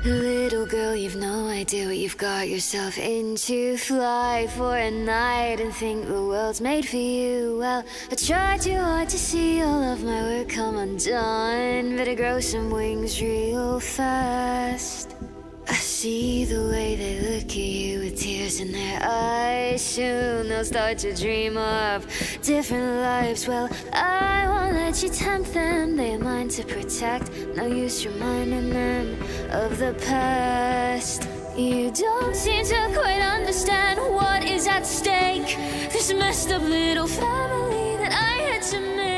Little girl, you've no idea what you've got yourself into. Fly for a night and think the world's made for you. Well, I tried too hard to see all of my work come undone. Better grow some wings real fast. I see the way they look at you with tears in their eyes. Soon they'll start to dream of different lives. Well, I won't let you tempt them. They have mine to protect. No use reminding them of the past. You don't seem to quite understand what is at stake. This messed up little family that I had to make.